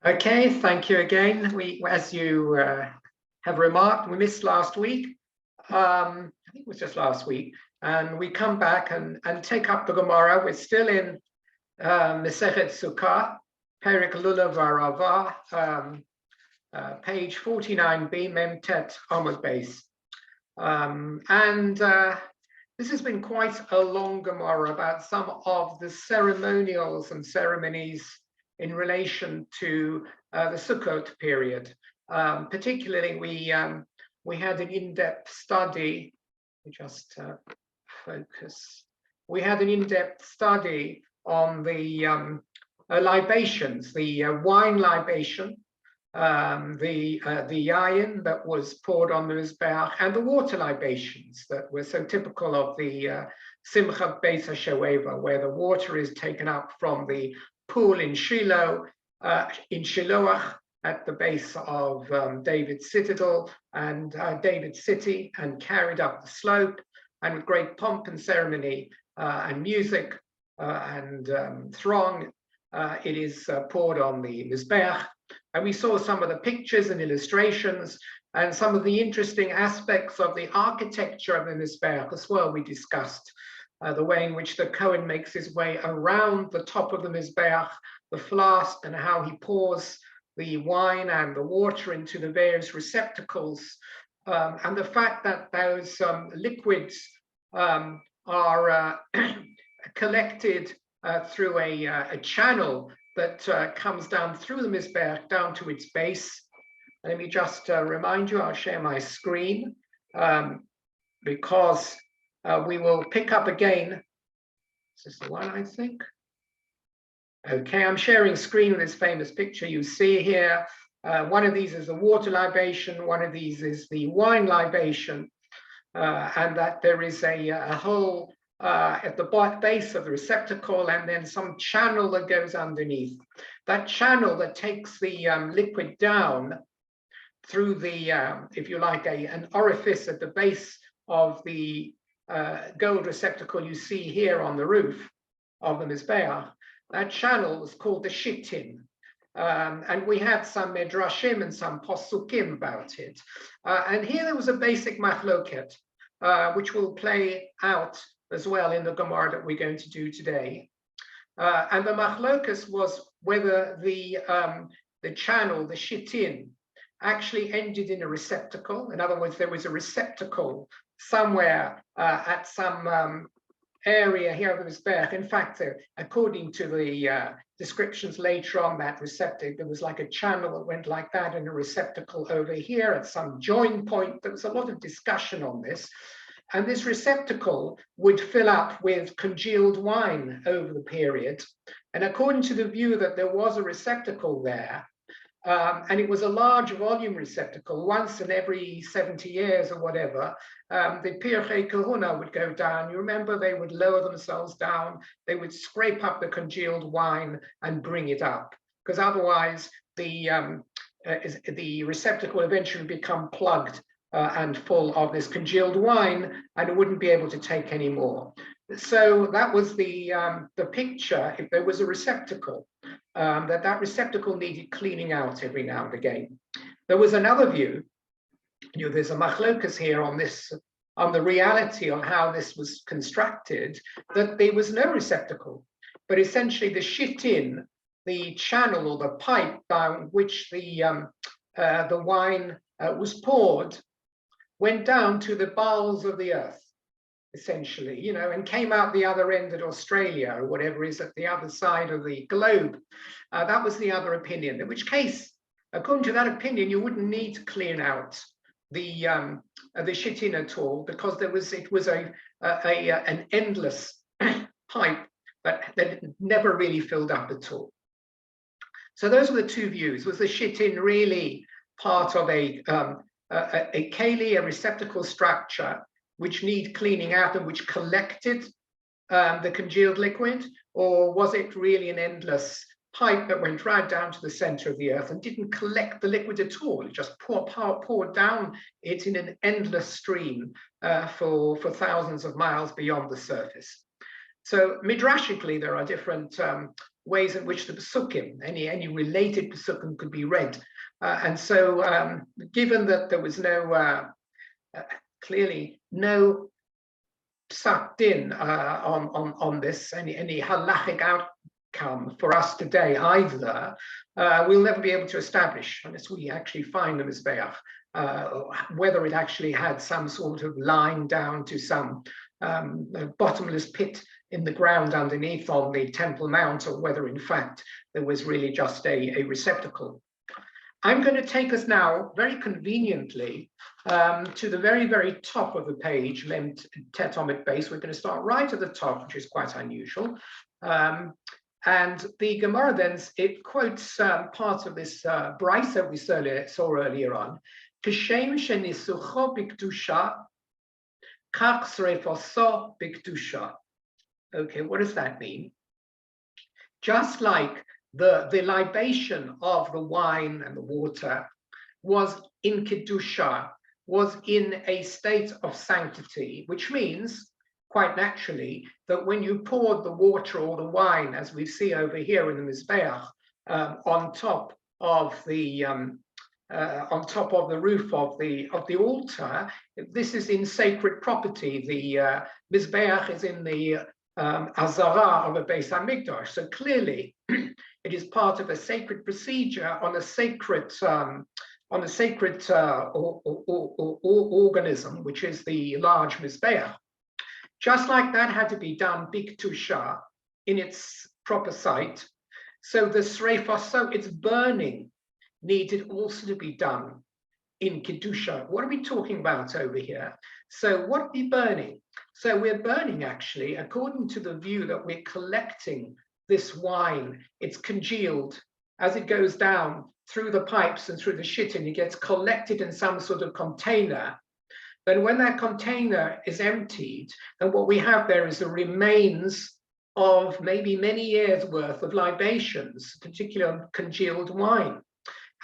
Okay, thank you again. As you have remarked, we missed last week. I think it was just last week, and we come back and take up the Gemara. We're still in Masechet Sukkah, Perek Lulav Arava, page 49b, Mem Tet Amud Beis. This has been quite a long Gemara about some of the ceremonials and ceremonies in relation to the Sukkot period. Particularly, we had an in-depth study. We just focus. We had an in-depth study on the libations, the wine libation, the yayin that was poured on the Mizbeach, and the water libations that were so typical of the Simchat Beis HaShoeva, where the water is taken up from the pool in Shiloh, in Shiloach, at the base of David's citadel and David's city, and carried up the slope, and with great pomp and ceremony and music and throng, it is poured on the Mizbeach. And we saw some of the pictures and illustrations and some of the interesting aspects of the architecture of the Mizbeach as well. We discussed the way in which the Kohen makes his way around the top of the Mizbeach, the flask, and how he pours the wine and the water into the various receptacles, and the fact that those liquids are collected through a channel that comes down through the Mizbeach down to its base. Let me just remind you, I'll share my screen because we will pick up again. This is the one, I think. Okay, I'm sharing screen with this famous picture you see here. One of these is the water libation, one of these is the wine libation, and that there is a hole at the base of the receptacle, and then some channel that goes underneath. That channel that takes the liquid down through the, if you like, an orifice at the base of the gold receptacle you see here on the roof of the Mizbeach. That channel was called the Shittin. And we had some Midrashim and some Posukim about it. And here there was a basic machloket, which will play out as well in the Gemara that we're going to do today. And the machlokas was whether the channel, the Shittin, actually ended in a receptacle. In other words, there was a receptacle somewhere at some area here of the Mizbeach. In fact, according to the descriptions later on, that receptacle, there was like a channel that went like that, and a receptacle over here at some join point. There was a lot of discussion on this. And this receptacle would fill up with congealed wine over the period. And according to the view that there was a receptacle there, and it was a large volume receptacle, once in every 70 years or whatever, the Pirchei Kahuna would go down. You remember, they would lower themselves down, they would scrape up the congealed wine and bring it up, because otherwise the receptacle eventually would become plugged and full of this congealed wine, and it wouldn't be able to take any more. So that was the picture. If there was a receptacle, that receptacle needed cleaning out every now and again. There was another view. There's a machlokas here on this, on the reality on how this was constructed, that there was no receptacle, but essentially the shittin, the channel or the pipe down which the wine was poured, went down to the bowels of the earth, essentially, and came out the other end at Australia or whatever is at the other side of the globe. That was the other opinion, in which case, according to that opinion, you wouldn't need to clean out the shittin at all, because it was an endless pipe that never really filled up at all. So those were the two views. Was the shittin really part of a keli, a receptacle structure, which need cleaning out and which collected the congealed liquid, or was it really an endless pipe that went right down to the center of the earth and didn't collect the liquid at all? It just poured down it in an endless stream for thousands of miles beyond the surface. So midrashically, there are different ways in which the Pesukim, any related Pesukim could be read. And so given that there was clearly no psak din on this, any halachic outcome for us today either, we'll never be able to establish, unless we actually find the Mizbeach, whether it actually had some sort of line down to some bottomless pit in the ground underneath on the Temple Mount, or whether in fact there was really just a receptacle. I'm going to take us now very conveniently to the very, very top of the page, Mem Tet Omid Base. We're going to start right at the top, which is quite unusual. And the Gemara then, it quotes part of this Bryce that we saw earlier on. Kishem shenisucho bikdusha, kach srefoso bikdusha. Okay, what does that mean? Just like the libation of the wine and the water was in Kedusha, was in a state of sanctity, which means, quite naturally, that when you poured the water or the wine, as we see over here in the Mizbeach, on top of the roof of the altar, this is in sacred property. The Mizbeach is in the Azara of a Beis Hamikdash. So clearly, it is part of a sacred procedure on a sacred organism, which is the large Mizbeach. Just like that had to be done biktusha in its proper site, so the sreifos, its burning, needed also to be done in kedusha. What are we talking about over here? So what are we burning? So we're burning, actually, according to the view that we're collecting this wine. It's congealed as it goes down through the pipes and through the shittim. It gets collected in some sort of container. But when that container is emptied, then what we have there is the remains of maybe many years worth of libations, particularly congealed wine.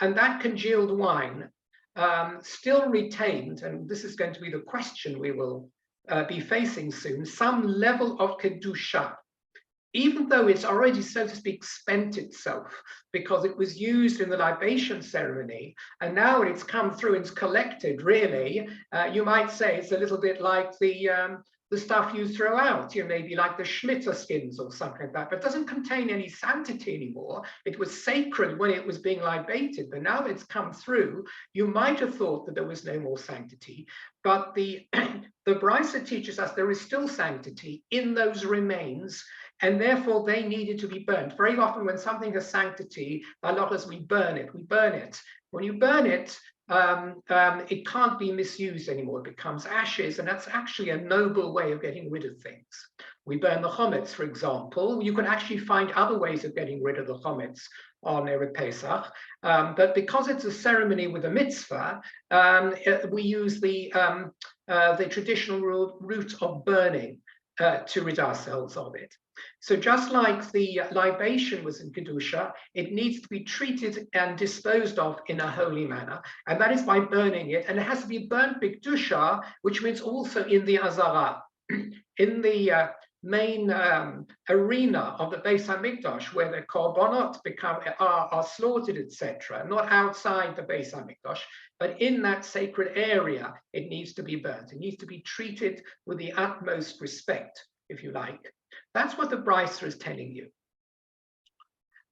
And that congealed wine still retained, and this is going to be the question we will be facing soon, some level of kedusha, even though it's already, so to speak, spent itself, because it was used in the libation ceremony, and now it's come through and it's collected, really, you might say it's a little bit like the stuff you throw out, maybe like the Schlitter skins or something like that, but it doesn't contain any sanctity anymore. It was sacred when it was being libated, but now it's come through, you might have thought that there was no more sanctity, but the Brisa teaches us there is still sanctity in those remains, and therefore they needed to be burnt. Very often when something has sanctity, halachas, we burn it. When you burn it, it can't be misused anymore. It becomes ashes, and that's actually a noble way of getting rid of things. We burn the chometz, for example. You can actually find other ways of getting rid of the chometz on Erev Pesach, but because it's a ceremony with a mitzvah, we use the traditional route of burning to rid ourselves of it. So just like the libation was in Kedusha, it needs to be treated and disposed of in a holy manner, and that is by burning it, and it has to be burnt b'Kedusha, which means also in the Azara, in the main arena of the Beis Hamikdash, where the korbanot are slaughtered, etc., not outside the Beis Hamikdash, but in that sacred area, it needs to be burnt. It needs to be treated with the utmost respect, if you like. That's what the Brisa is telling you.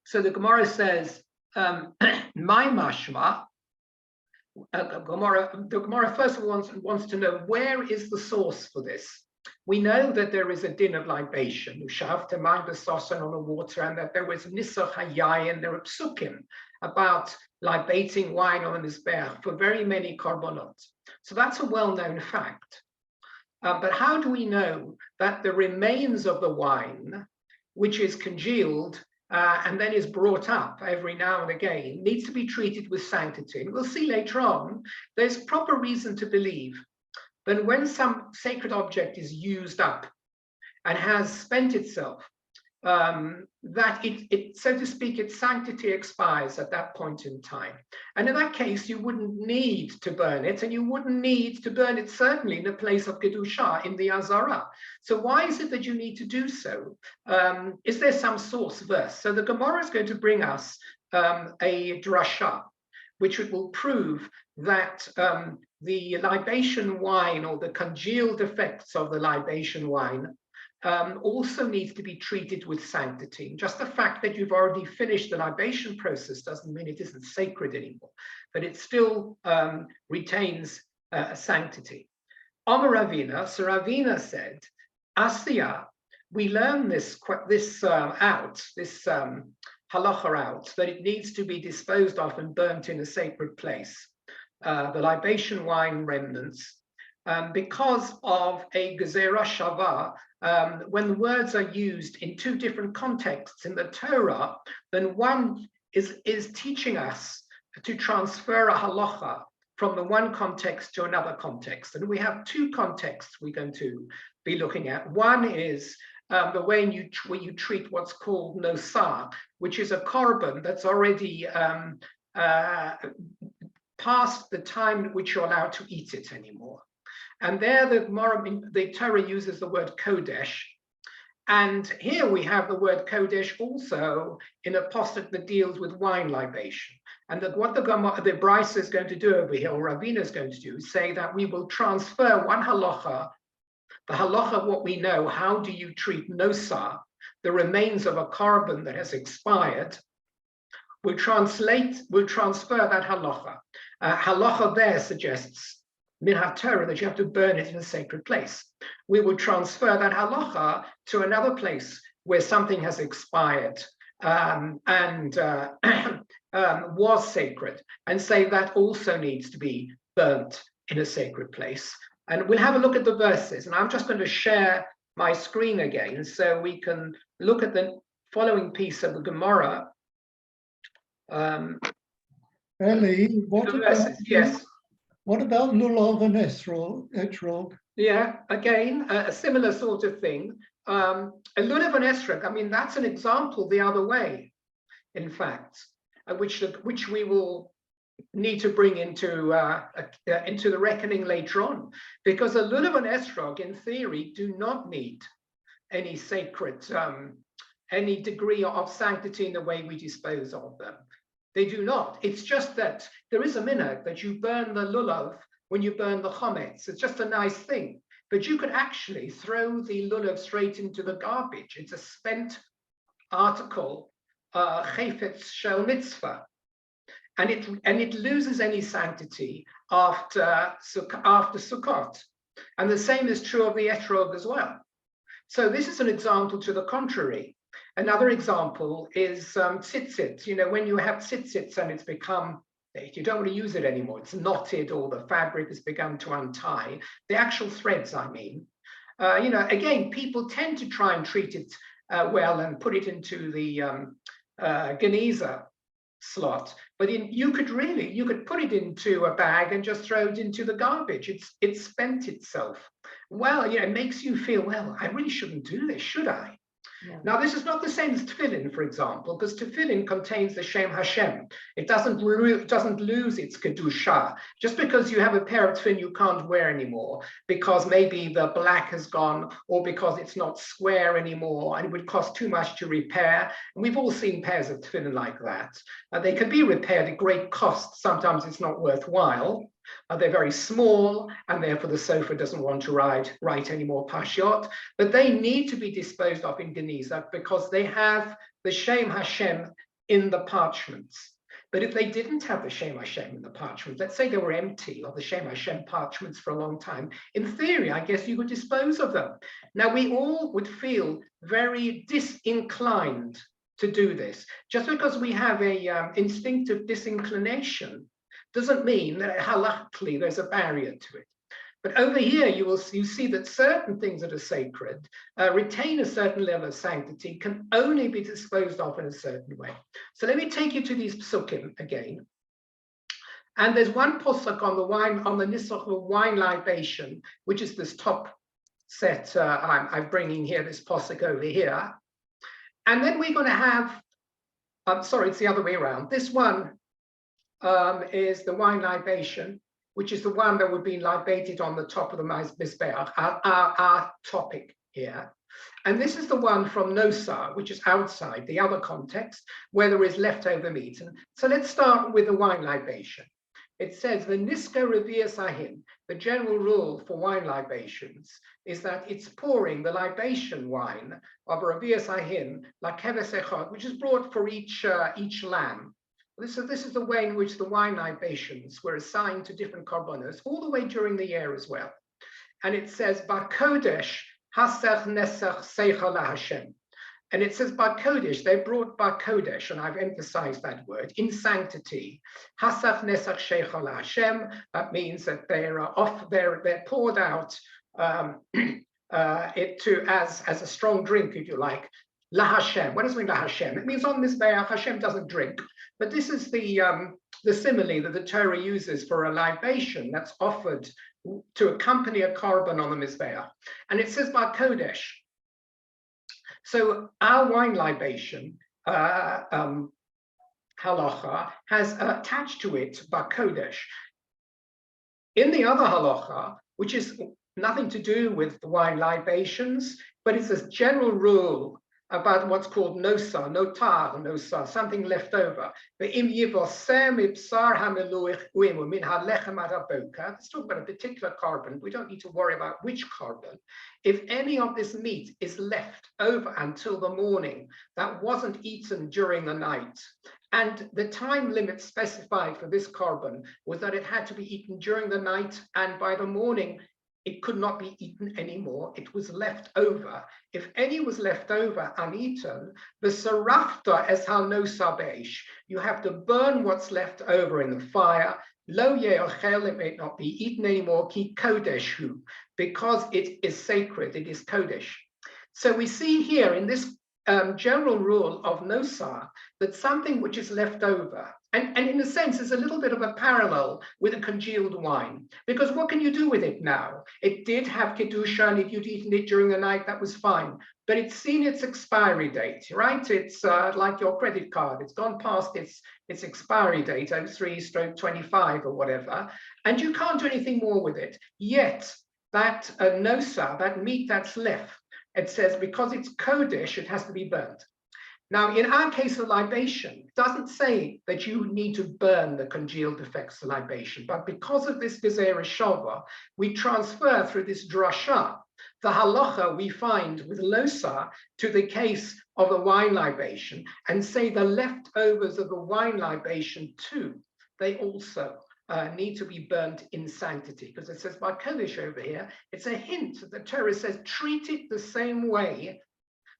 So the Gemara says, my mashma, the Gemara first of all wants to know, where is the source for this? We know that there is a din of libation, ushavte mayim b'sosan, on the water, and that there was nisach hayayin, there are psukim about libating wine on the mizbeach for very many korbanot. So that's a well-known fact. But how do we know that the remains of the wine, which is congealed and then is brought up every now and again, needs to be treated with sanctity? And we'll see later on, there's proper reason to believe that when some sacred object is used up and has spent itself, that it, so to speak, its sanctity expires at that point in time. And in that case, you wouldn't need to burn it, and you wouldn't need to burn it certainly in a place of Kedusha, in the Azara. So why is it that you need to do so? Is there some source verse? So the Gemara is going to bring us a drasha, which will prove that the libation wine, or the congealed effects of the libation wine, also needs to be treated with sanctity. Just the fact that you've already finished the libation process doesn't mean it isn't sacred anymore, but it still retains sanctity. Amar Ravina, so Ravina said, Asiya, we learn this halacha out, that it needs to be disposed of and burnt in a sacred place, the libation wine remnants, because of a gezerah shava. When the words are used in two different contexts in the Torah, then one is teaching us to transfer a halacha from the one context to another context. And we have two contexts we're going to be looking at. One is the way where you treat what's called nosah, which is a korban that's already past the time at which you're allowed to eat it anymore. And there the Torah uses the word kodesh. And here we have the word kodesh also in a posture that deals with wine libation. And that what the Brisa is going to do over here, or Ravina is going to do, is say that we will transfer one halacha, the halacha of what we know, how do you treat nosah, the remains of a korban that has expired. We'll transfer that halacha. Halacha there suggests min ha-Torah, that you have to burn it in a sacred place. We will transfer that halacha to another place where something has expired and was sacred, and say that also needs to be burnt in a sacred place. And we'll have a look at the verses, and I'm just going to share my screen again so we can look at the following piece of the Gemara. Eli, what about lulav and etrog? Yeah, again, a similar sort of thing. A lulav and etrog, I mean, that's an example the other way, in fact, which we will need to bring into the reckoning later on, because a lulav and etrog, in theory, do not need any sacred, any degree of sanctity in the way we dispose of them. They do not. It's just that there is a minhag that you burn the lulav when you burn the chometz. It's just a nice thing. But you could actually throw the lulav straight into the garbage. It's a spent article, chayfetz shel mitzvah. And it loses any sanctity after Sukkot. And the same is true of the etrog as well. So this is an example to the contrary. Another example is tzitzit. You know, when you have tzitzits and it's become, you don't want to use it anymore, it's knotted, or the fabric has begun to untie, the actual threads, I mean. You know, again, people tend to try and treat it well and put it into the Geniza slot, but you could put it into a bag and just throw it into the garbage. It's spent itself. Well, you know, it makes you feel, well, I really shouldn't do this, should I? Yeah. Now, this is not the same as tefillin, for example, because tefillin contains the Shem Hashem. It doesn't lose its kedusha. Just because you have a pair of tefillin you can't wear anymore, because maybe the black has gone, or because it's not square anymore and it would cost too much to repair. And we've all seen pairs of tefillin like that. They can be repaired at great cost. Sometimes it's not worthwhile. They're very small, and therefore the sofa doesn't want to write any more pashiot, but they need to be disposed of in Geniza because they have the Shem Hashem in the parchments. But if they didn't have the Shem Hashem in the parchments, let's say they were empty of the Shem Hashem parchments for a long time, in theory, I guess you could dispose of them. Now, we all would feel very disinclined to do this. Just because we have a instinctive disinclination doesn't mean that halachically there's a barrier to it. But over here, you see that certain things that are sacred retain a certain level of sanctity, can only be disposed of in a certain way. So let me take you to these psukim again. And there's one pasuk on the nisach of wine libation, which is this top set. I'm bringing here this pasuk over here. And then we're going to have, I'm sorry, it's the other way around. This one is the wine libation, which is the one that would be libated on the top of the Mizbeach, our topic here. And this is the one from Nosar, which is outside the other context, where there is leftover meat. And so let's start with the wine libation. It says, the Niska Revias Ahin, the general rule for wine libations is that it's pouring the libation wine of Revias Ahin, la Keves Echad, which is brought for each lamb. This is the way in which the wine libations were assigned to different korbanos all the way during the year as well. And it says, Bar Kodesh Hasech Nesach Seicha La Hashem. And it says Bar Kodesh, they brought Bar Kodesh, and I've emphasized that word, in sanctity. Hasach Nesach Seicha La Hashem, that means that they're poured out as a strong drink, if you like. La Hashem. What does it mean, La Hashem? It means on Mizbeach, Hashem doesn't drink. But this is the simile that the Torah uses for a libation that's offered to accompany a korban on the Mizbeach. And it says Bar Kodesh. So our wine libation, halacha, has attached to it Bar Kodesh. In the other halacha, which is nothing to do with the wine libations, but it's a general rule about what's called notar, something left over. Let's talk about a particular korban. We don't need to worry about which korban. If any of this meat is left over until the morning that wasn't eaten during the night, and the time limit specified for this korban was that it had to be eaten during the night, and by the morning it could not be eaten anymore. It was left over. If any was left over uneaten, the sarafta es hal no sabeish. You have to burn what's left over in the fire. Lo ye'ochel, it may not be eaten anymore. Ki kodesh hu, because it is sacred. It is kodesh. So we see here in this general rule of nosar that something which is left over, and in a sense is a little bit of a parallel with a congealed wine, because what can you do with it now? It did have kedusha, and if you'd eaten it during the night, that was fine, but it's seen its expiry date, right? It's like your credit card. It's gone past its expiry date, 03/25 or whatever, and you can't do anything more with it. Yet that nosar, that meat that's left, it says because it's kodesh, it has to be burnt. Now, in our case of libation, it doesn't say that you need to burn the congealed effects of libation, but because of this gezerah shava, we transfer through this drasha the halacha we find with losa to the case of a wine libation, and say the leftovers of the wine libation too, they also need to be burnt in sanctity, because it says by kodesh over here. It's a hint that the Torah says treat it the same way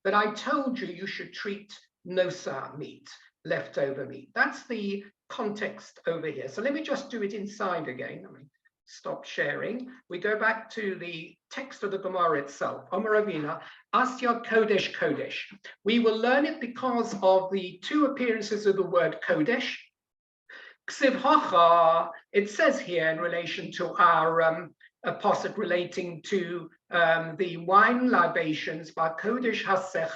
that I told you you should treat nosar meat, leftover meat. That's the context over here. So let me just do it inside again. Let me stop sharing. We go back to the text of the Gemara itself. Omer Ravina, Asya Kodesh Kodesh. We will learn it because of the two appearances of the word Kodesh. Ksiv Hacha, it says here in relation to our apostate relating to the wine libations, Bar Kodesh Hasech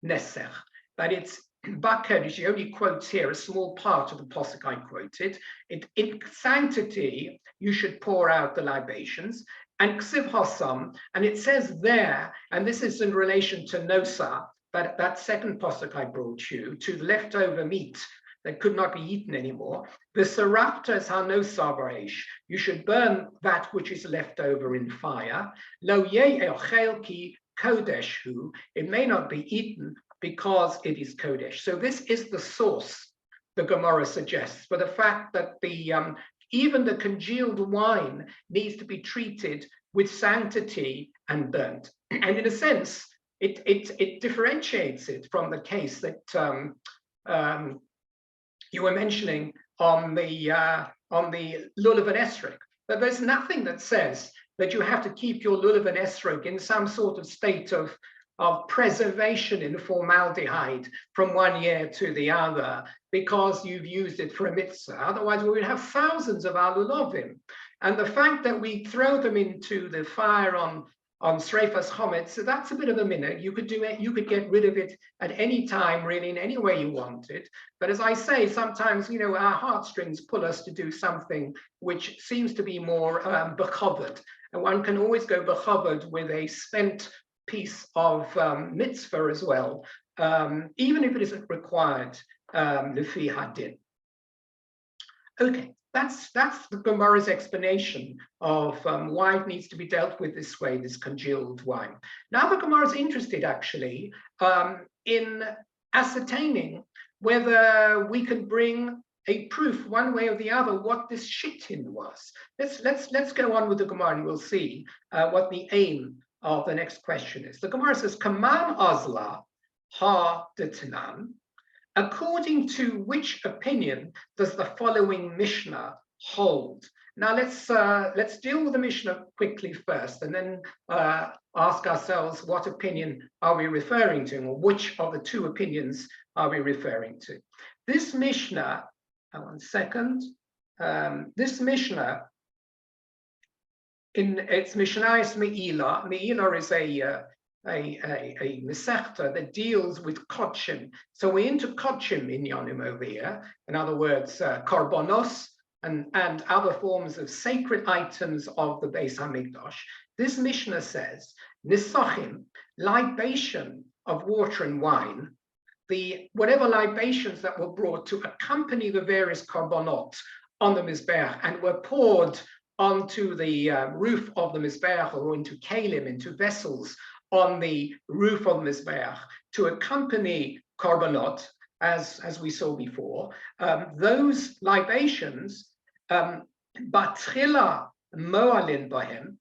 Nesech, that it's Bar Kodesh. He only quotes here a small part of the posuk I quoted. In sanctity, you should pour out the libations. And Ksiv Hasam, and it says there, and this is in relation to Nosa, that second posuk I brought you, to leftover meat that could not be eaten anymore. The sarafta is hanosar b'reish. You should burn that which is left over in fire. Lo ye'ochel ki kodesh hu. It may not be eaten because it is kodesh. So this is the source, the Gemara suggests, for the fact that even the congealed wine needs to be treated with sanctity and burnt. And in a sense, it differentiates it from the case that you were mentioning on the lulav and esrog, that there's nothing that says that you have to keep your lulav and esrog in some sort of state of preservation in formaldehyde from one year to the other because you've used it for a mitzvah. Otherwise, we would have thousands of our lulavim. And the fact that we throw them into the fire on on Sreifas Chometz. So that's a bit of a minute. You could do it, you could get rid of it at any time, really, in any way you wanted. But as I say, sometimes, you know, our heartstrings pull us to do something which seems to be more bechaved. And one can always go bechaved with a spent piece of mitzvah as well, even if it isn't required, lefi hadin. Okay. That's the Gemara's explanation of why it needs to be dealt with this way, this congealed wine. Now the Gemara is interested actually in ascertaining whether we can bring a proof one way or the other what this shittin was. Let's go on with the Gemara and we'll see what the aim of the next question is. The Gemara says, Kaman Azla ha detanan. According to which opinion does the following Mishnah hold? Now let's deal with the Mishnah quickly first, and then ask ourselves what opinion are we referring to, or which of the two opinions are we referring to? This Mishnah, one second. This Mishnah, in its Mishnayos Me'ilah. Me'ilah is a Masechta that deals with Kodshim. So we're into Kodshim inyanim over here. In other words, Korbanos and other forms of sacred items of the Beis Hamikdash. This Mishnah says, Nisachim, libation of water and wine, whatever libations that were brought to accompany the various Korbanot on the Mizbeach and were poured onto the roof of the Mizbeach, or into kalim, into vessels on the roof of the Mizbeach to accompany Korbanot, as we saw before, those libations, Batchila Moalin Bahem,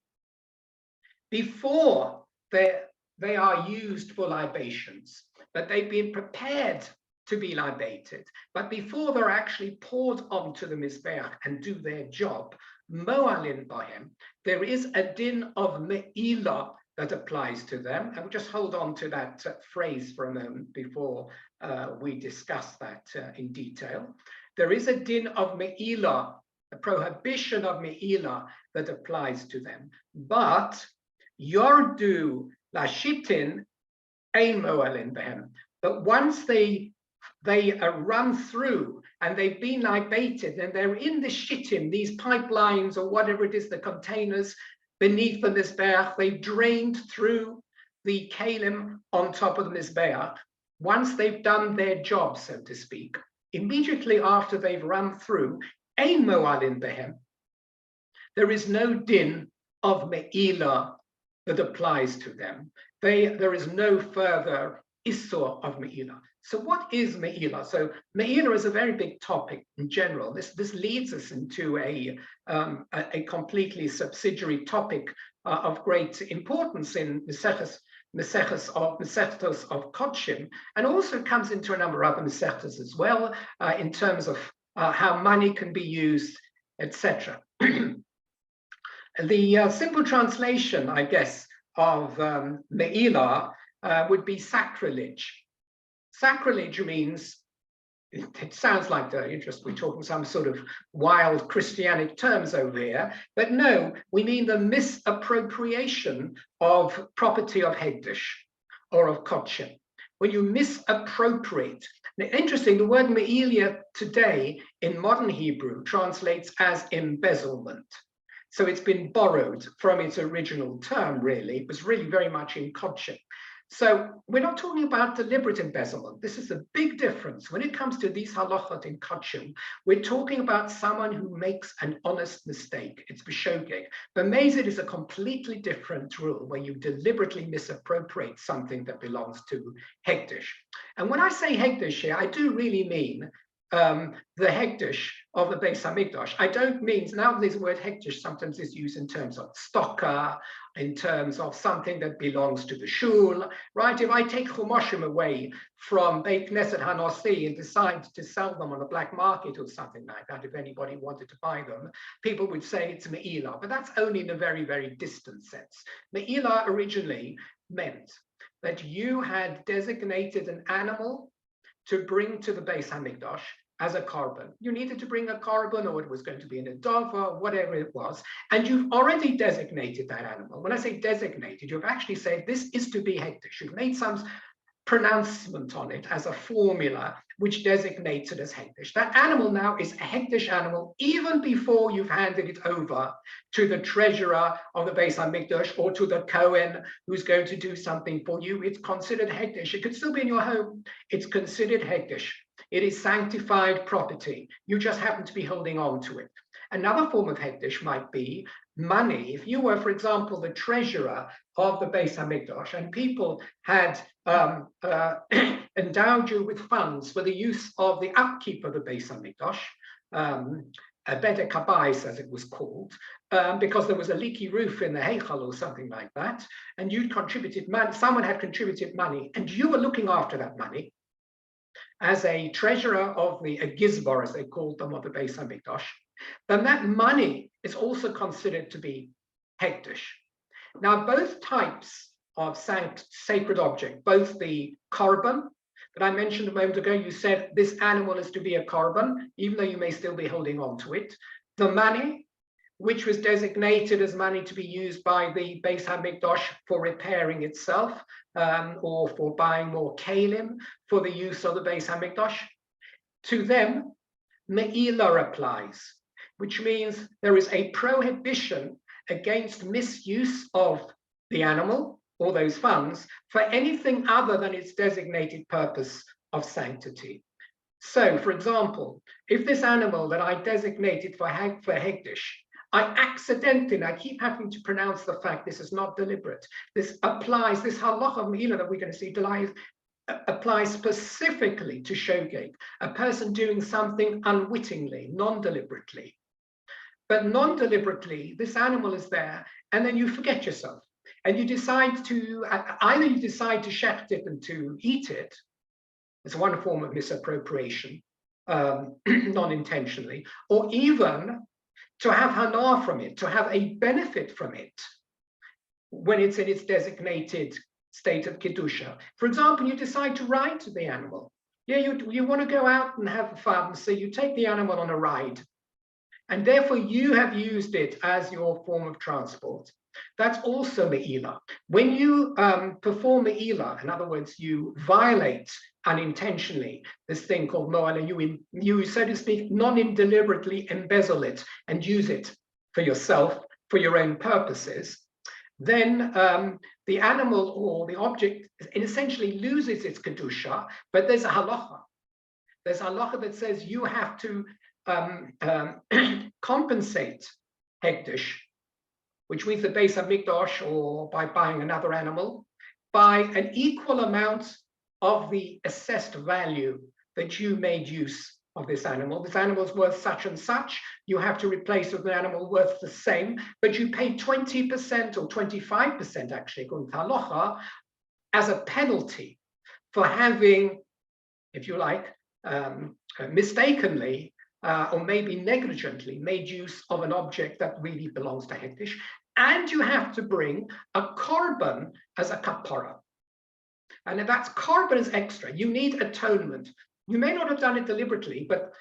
before they are used for libations, but they've been prepared to be libated, but before they're actually poured onto the Mizbeach and do their job, Moalin Bahem, there is a din of Me'ilah that applies to them. And we'll just hold on to that phrase for a moment before we discuss that in detail. There is a din of Me'ilah, a prohibition of Me'ilah that applies to them. But Yordu Lashitin Ein Moalin Behem. But once they run through and they've been libated and they're in the shittim, these pipelines or whatever it is, the containers beneath the Mizbeach, they've drained through the kalim on top of the Mizbeach. Once they've done their job, so to speak, immediately after they've run through, ein moalin behem, there is no din of me'ilah that applies to them. There is no further issur of me'ilah. So what is me'ilah? So me'ilah is a very big topic in general. This leads us into a completely subsidiary topic of great importance in Mesechtos of Kodshim, and also comes into a number of other Mesechtos as well, in terms of how money can be used, etc. The simple translation, I guess, of me'ilah would be sacrilege. Sacrilege means, it sounds like we're talking some sort of wild Christianic terms over here, but no, we mean the misappropriation of property of Hekdesh or of Kodshim. When you misappropriate, now, interesting, the word me'ilah today in modern Hebrew translates as embezzlement. So it's been borrowed from its original term, really. It was really very much in Kodshim. So we're not talking about deliberate embezzlement. This is a big difference. When it comes to these halachot in Kodshim, we're talking about someone who makes an honest mistake. It's b'shogeg. B'mezid is a completely different rule where you deliberately misappropriate something that belongs to Hekdesh. And when I say Hekdesh here, I do really mean the Hekdesh of the Beis Hamikdash. I don't mean, nowadays the word Hekdesh sometimes is used in terms of stocker, in terms of something that belongs to the shul, right? If I take Chumoshim away from Beit Knesset Hanossi and decide to sell them on the black market or something like that, if anybody wanted to buy them, people would say it's Me'ilah, but that's only in a very, very distant sense. Me'ilah originally meant that you had designated an animal to bring to the Beis Hamikdash, as a carbon. You needed to bring a carbon, or it was going to be an adova, whatever it was, and you've already designated that animal. When I say designated, you've actually said this is to be hektish. You've made some pronouncement on it as a formula which designates it as hektish. That animal now is a hektish animal even before you've handed it over to the treasurer of the Beis HaMikdash or to the Kohen who's going to do something for you. It's considered hektish. It could still be in your home. It's considered hektish. It is sanctified property. You just happen to be holding on to it. Another form of hektish might be money. If you were, for example, the treasurer of the Beis HaMikdash and people had endowed you with funds for the use of the upkeep of the Beis HaMikdash, a better kabais as it was called, because there was a leaky roof in the Heichal or something like that, and you'd contributed money, someone had contributed money, and you were looking after that money as a treasurer of the Gizbar, as they called them, of the Beis HaMikdash, then that money is also considered to be hektish. Now, both types of sacred object, both the carbon that I mentioned a moment ago, you said this animal is to be a carbon, even though you may still be holding on to it. The money, which was designated as money to be used by the Beis HaMikdash for repairing itself, or for buying more kalim for the use of the Beis HaMikdash. To them, me'ilah applies, which means there is a prohibition against misuse of the animal or those funds for anything other than its designated purpose of sanctity. So, for example, if this animal that I designated for hektish, I accidentally, I keep having to pronounce the fact this is not deliberate. This applies, this halacha of me'ilah that we're going to see applies specifically to shogeg, a person doing something unwittingly, non-deliberately. But non-deliberately, this animal is there, and then you forget yourself, and you decide to, either you decide to shecht it and to eat it. It's one form of misappropriation, non-intentionally, or even to have hana from it, to have a benefit from it when it's in its designated state of kedusha. For example, you decide to ride to the animal. Yeah, you want to go out and have fun, so you take the animal on a ride. And therefore, you have used it as your form of transport. That's also me'ilah. When you perform me'ilah, in other words, you violate unintentionally this thing called mo'ala, you, so to speak, non-deliberately embezzle it and use it for yourself, for your own purposes, then the animal or the object essentially loses its kedusha, but there's a halacha. There's a halacha that says you have to compensate hektish, which means the Beis HaMikdash, or by buying another animal, by an equal amount of the assessed value that you made use of this animal. This animal is worth such and such. You have to replace it with an animal worth the same, but you pay 20% or 25%, actually, according to halacha, as a penalty for having, if you like, mistakenly or maybe negligently made use of an object that really belongs to hektish, and you have to bring a carbon as a kapara. And if that's carbon is extra, you need atonement. You may not have done it deliberately, but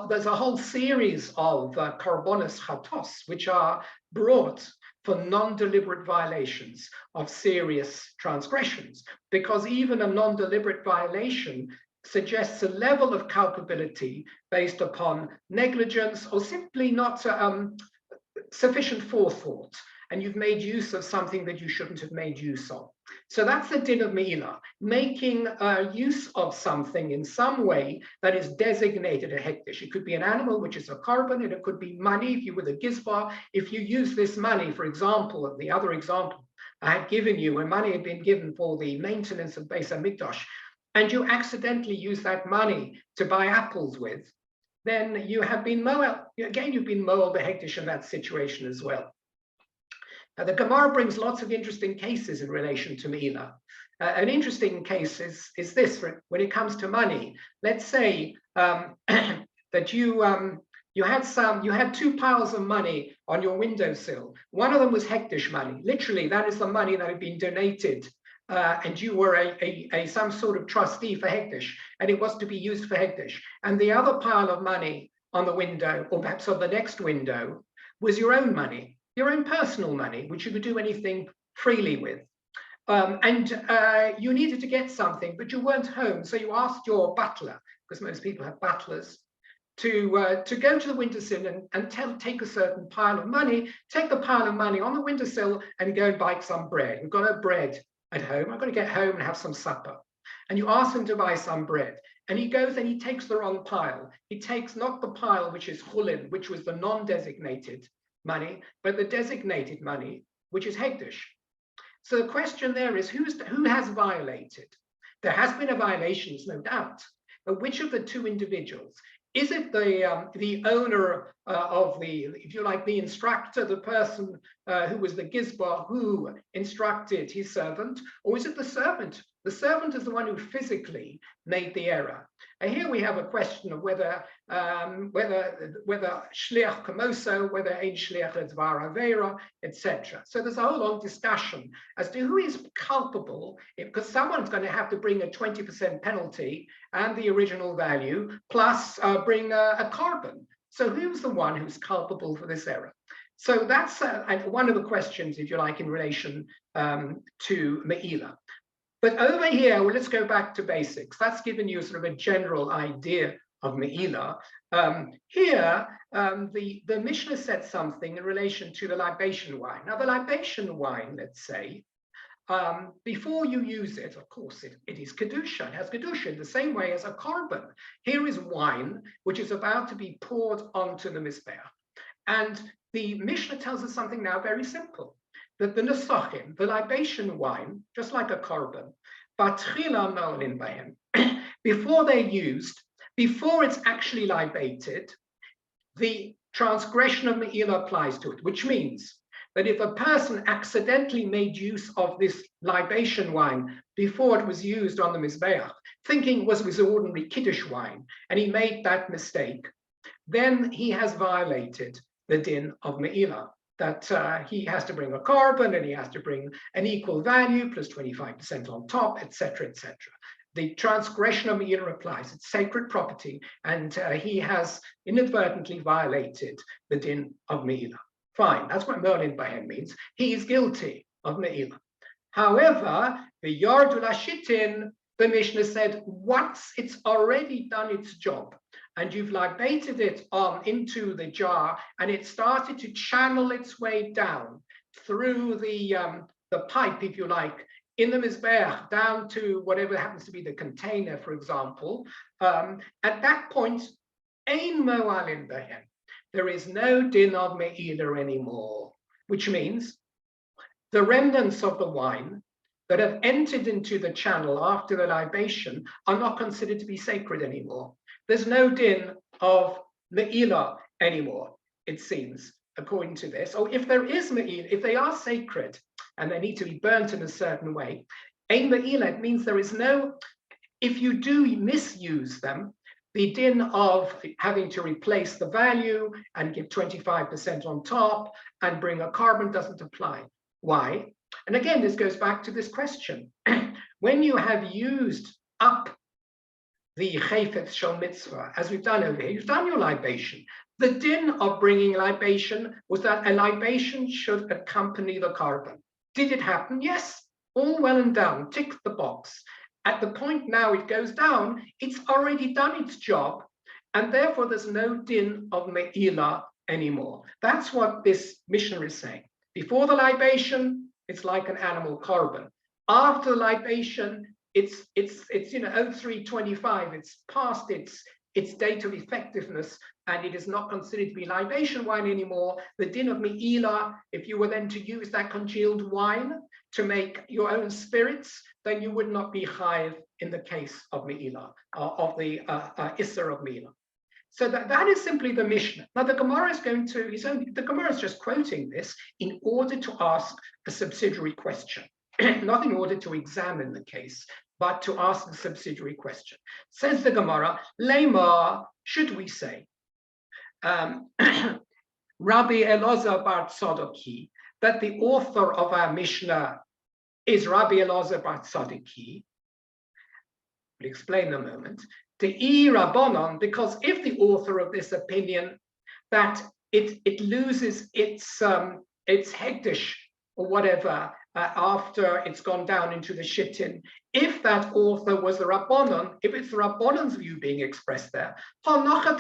there's a whole series of karbonos chatos, which are brought for non-deliberate violations of serious transgressions, because even a non-deliberate violation suggests a level of culpability based upon negligence or simply not sufficient forethought, and you've made use of something that you shouldn't have made use of. So that's the din of me'ilah, making use of something in some way that is designated a hektish. It could be an animal, which is a carbon, and it could be money. If you were the gizbar, if you use this money, for example, the other example I had given you, where money had been given for the maintenance of Beis HaMikdash, and you accidentally use that money to buy apples with, then you have been moel. Again, you've been moel behektish in that situation as well. Now, the Gemara brings lots of interesting cases in relation to me'ilah. An interesting case is this: when it comes to money. Let's say that you had two piles of money on your windowsill. One of them was hektish money. Literally, that is the money that had been donated and you were some sort of trustee for Hektish, and it was to be used for Hektish, and the other pile of money on the window, or perhaps on the next window, was your own money, your own personal money, which you could do anything freely with. You needed to get something, but you weren't home, so you asked your butler, because most people have butlers, to go to the windowsill and take a certain pile of money, take the pile of money on the windowsill and go and buy some bread. We've got no bread at home. I've got to get home and have some supper. And you ask him to buy some bread. And he goes and he takes the wrong pile. He takes not the pile which is chulin, which was the non-designated money, but the designated money, which is hektish. So the question there is, who has violated? There has been a violation, there's no doubt. But which of the two individuals? Is it the owner of the, if you like, the instructor, the person who was the gizbar who instructed his servant, or is it the servant? The servant is the one who physically made the error. And here we have a question of whether shliach kamoso, whether ein shliach dvar avera, etc. So there's a whole long discussion as to who is culpable, because someone's going to have to bring a 20% penalty and the original value, plus bring a carbon. So who's the one who's culpable for this error? So that's one of the questions, if you like, in relation to Me'ila. But over here, well, let's go back to basics. That's given you sort of a general idea of Me'ila. Here, the Mishnah said something in relation to the libation wine. Now, the libation wine, let's say, before you use it, of course, it is Kedusha. It has Kedusha in the same way as a carbon. Here is wine, which is about to be poured onto the Mizbeach. And the Mishnah tells us something now very simple. That the nesachim, the libation wine, just like a carbon, batchila me'olin bahem, before they're used, before it's actually libated, the transgression of Me'ila applies to it, which means that if a person accidentally made use of this libation wine before it was used on the Mizbeach, thinking it was ordinary Kiddush wine, and he made that mistake, then he has violated the din of Me'ila. That he has to bring a carbon and he has to bring an equal value plus 25% on top, etc., etc. The transgression of Me'ila applies. It's sacred property, and he has inadvertently violated the din of Me'ila. Fine, that's what Merlin Bahem means. He is guilty of Me'ila. However, the Yardul Ashitin, the Mishnah said, once it's already done its job, and you've libated it into the jar, and it started to channel its way down through the pipe, if you like, in the Mizbeach, down to whatever happens to be the container, for example. At that point, ein mo'alin behem. There is no din of Me'ila anymore, which means the remnants of the wine that have entered into the channel after the libation are not considered to be sacred anymore. There's no din of Me'ila anymore, it seems, according to this. Or if there is Me'ila, if they are sacred and they need to be burnt in a certain way, ein Me'ila, it means there is no, if you do misuse them, the din of having to replace the value and give 25% on top and bring a carbon doesn't apply. Why? And again, this goes back to this question. When you have used up the chayfetz shel mitzvah, as we've done over here, you've done your libation. The din of bringing libation was that a libation should accompany the carbon. Did it happen? Yes, all well and done, tick the box. At the point now it goes down, it's already done its job, and therefore there's no din of Me'ila anymore. That's what this Mishnah is saying. Before the libation, it's like an animal carbon. After the libation, it's 0325. It's past its date of effectiveness, and it is not considered to be libation wine anymore. The din of Me'ila, if you were then to use that congealed wine to make your own spirits, then you would not be chayiv in the case of Me'ila, of the Isser of Me'ila. So that is simply the Mishnah. Now the Gemara is the Gemara is just quoting this in order to ask a subsidiary question, not in order to examine the case, but to ask a subsidiary question. Says the Gemara, Lema, should we say, Rabbi Elazar bar Tzadok, that the author of our Mishnah is Rabbi Elazar bar Tzadiki. We'll explain in a moment. The Rabbanon, because if the author of this opinion that it loses its hegdish or whatever after it's gone down into the shittin, if that author was the Rabbanon, if it's the Rabbanon's view being expressed there, don't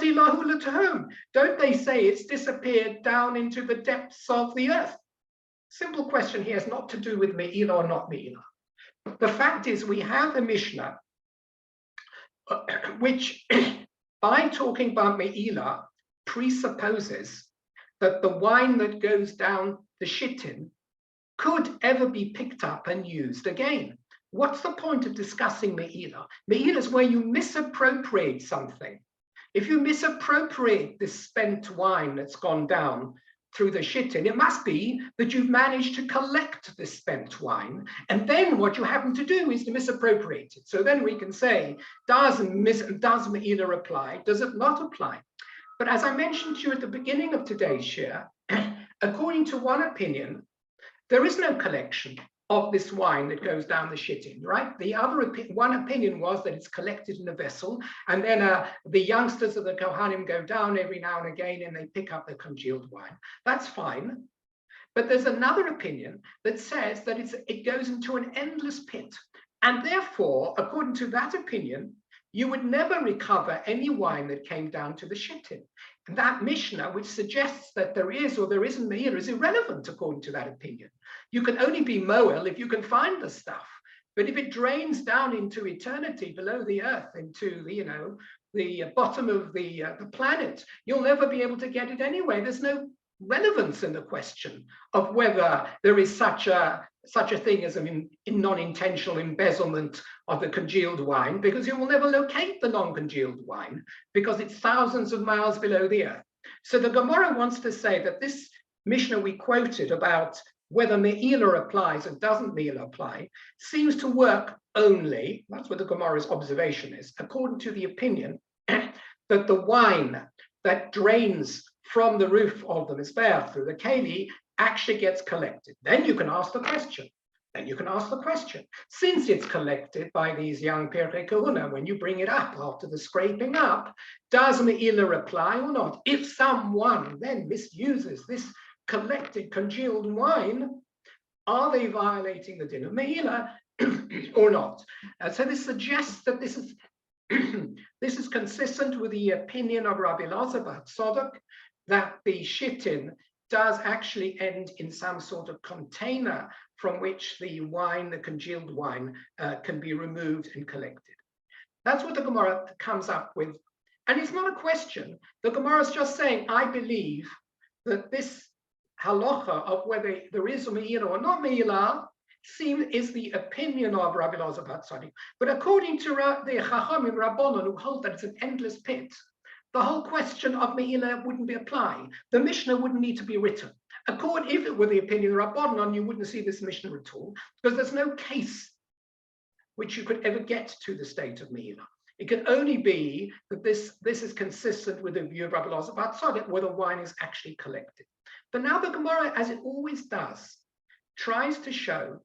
they say it's disappeared down into the depths of the earth? Simple question here is not to do with Me'ilah or not Me'ilah. The fact is we have a Mishnah which, by talking about Me'ilah, presupposes that the wine that goes down the shittin could ever be picked up and used again. What's the point of discussing Me'ilah? Me'ilah is where you misappropriate something. If you misappropriate this spent wine that's gone down through the shittin, it must be that you've managed to collect this spent wine, and then what you happen to do is to misappropriate it. So then we can say, does Me'ilah apply? Does it not apply? But as I mentioned to you at the beginning of today's share, according to one opinion, there is no collection of this wine that goes down the shittin, right? The other one opinion was that it's collected in a vessel, and then the youngsters of the Kohanim go down every now and again and they pick up the congealed wine. That's fine. But there's another opinion that says that it goes into an endless pit. And therefore, according to that opinion, you would never recover any wine that came down to the shittin. And that Mishnah, which suggests that there is or there isn't Me'ilah, is irrelevant according to that opinion. You can only be Moel if you can find the stuff. But if it drains down into eternity below the earth, into the bottom of the planet, you'll never be able to get it anyway. There's no relevance in the question of whether there is such a thing as a non-intentional embezzlement of the congealed wine, because you will never locate the non-congealed wine because it's thousands of miles below the earth. So the Gemara wants to say that this Mishnah we quoted about whether Me'ilah applies and doesn't Me'ilah apply seems to work only, that's what the Gemara's observation is, according to the opinion that the wine that drains from the roof of the Mizbeach through the Keli actually gets collected. Then you can ask the question. Since it's collected by these young Pirkei Kahuna, when you bring it up after the scraping up, does Me'ilah apply or not? If someone then misuses this collected congealed wine, are they violating the din of Me'ilah or not? So this suggests that this is consistent with the opinion of Rabbi Elazar bar Tzadok, that the shittin does actually end in some sort of container from which the wine, the congealed wine, can be removed and collected. That's what the Gemara comes up with. And it's not a question. The Gemara is just saying, I believe that this halacha of whether there is a Me'ilah or not Me'ilah is the opinion of Rabbi Elazar bar Tzadok. But according to the Chachamim Rabbanon, who hold that it's an endless pit, the whole question of Me'ilah wouldn't be applied. The Mishnah wouldn't need to be written. If it were the opinion of Rabbanon, you wouldn't see this Mishnah at all, because there's no case which you could ever get to the state of Me'ilah. It can only be that this is consistent with the view of Rabbi Elazar bar Tzadok, where the wine is actually collected. But now the Gemara, as it always does, tries to show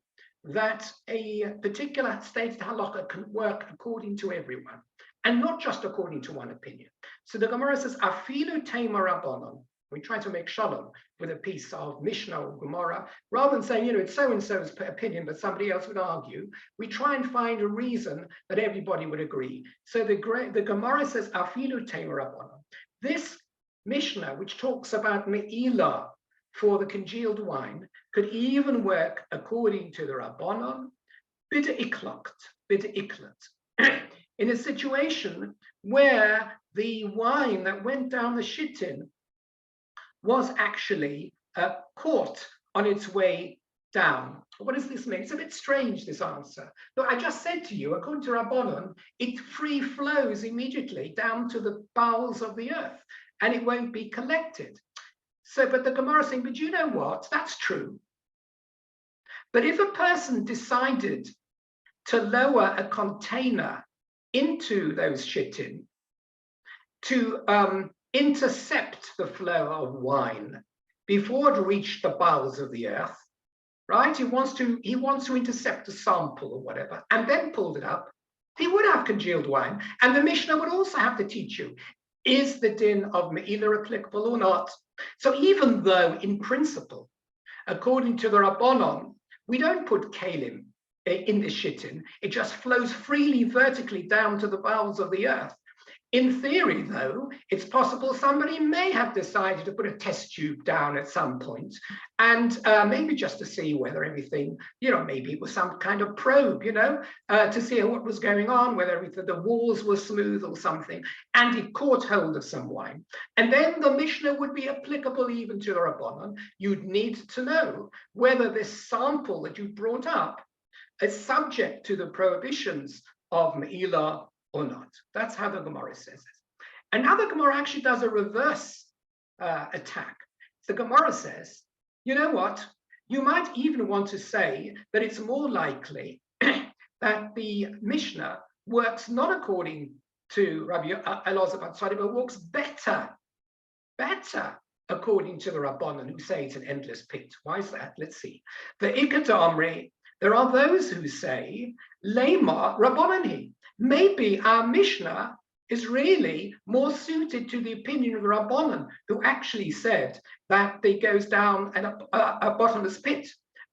that a particular stated halacha can work according to everyone, and not just according to one opinion. So the Gemara says, Afilu Tema Rabbanon. We try to make shalom with a piece of Mishnah or Gemara, rather than saying, it's so-and-so's opinion, but somebody else would argue. We try and find a reason that everybody would agree. So the Gemara says, Afilu Tema Rabbanon. This Mishnah, which talks about Me'ilah for the congealed wine, could even work according to the Rabbanon, bida iklat, in a situation where the wine that went down the shittin was actually caught on its way down. What does this mean? It's a bit strange, this answer. But I just said to you, according to Rabbanon, it free flows immediately down to the bowels of the earth, and it won't be collected. So, but the Gemara is saying, but you know what? That's true. But if a person decided to lower a container into those shittin to intercept the flow of wine before it reached the bowels of the earth, right? He wants to intercept a sample or whatever, and then pulled it up, he would have congealed wine. And the Mishnah would also have to teach you, is the din of Me'ilah applicable or not? So even though in principle, according to the Rabbanon, we don't put kalim in the shittin, it just flows freely vertically down to the bowels of the earth. In theory, though, it's possible somebody may have decided to put a test tube down at some point, and maybe just to see whether everything, maybe it was some kind of probe, to see what was going on, whether the walls were smooth or something, and it caught hold of some wine. And then the Mishnah would be applicable even to the Rabbanon. You'd need to know whether this sample that you brought up is subject to the prohibitions of Me'ilah or not. That's how the Gemara says it. Another Gemara actually does a reverse attack. The Gemara says, you know what? You might even want to say that it's more likely that the Mishnah works not according to Rabbi Elazar ben Tzadok, but works better according to the Rabbanan, who say it's an endless pit. Why is that? Let's see. The Ikata Amri, there are those who say, Lema Rabbanani. Maybe our Mishnah is really more suited to the opinion of the Rabbanan, who actually said that it goes down a bottomless pit.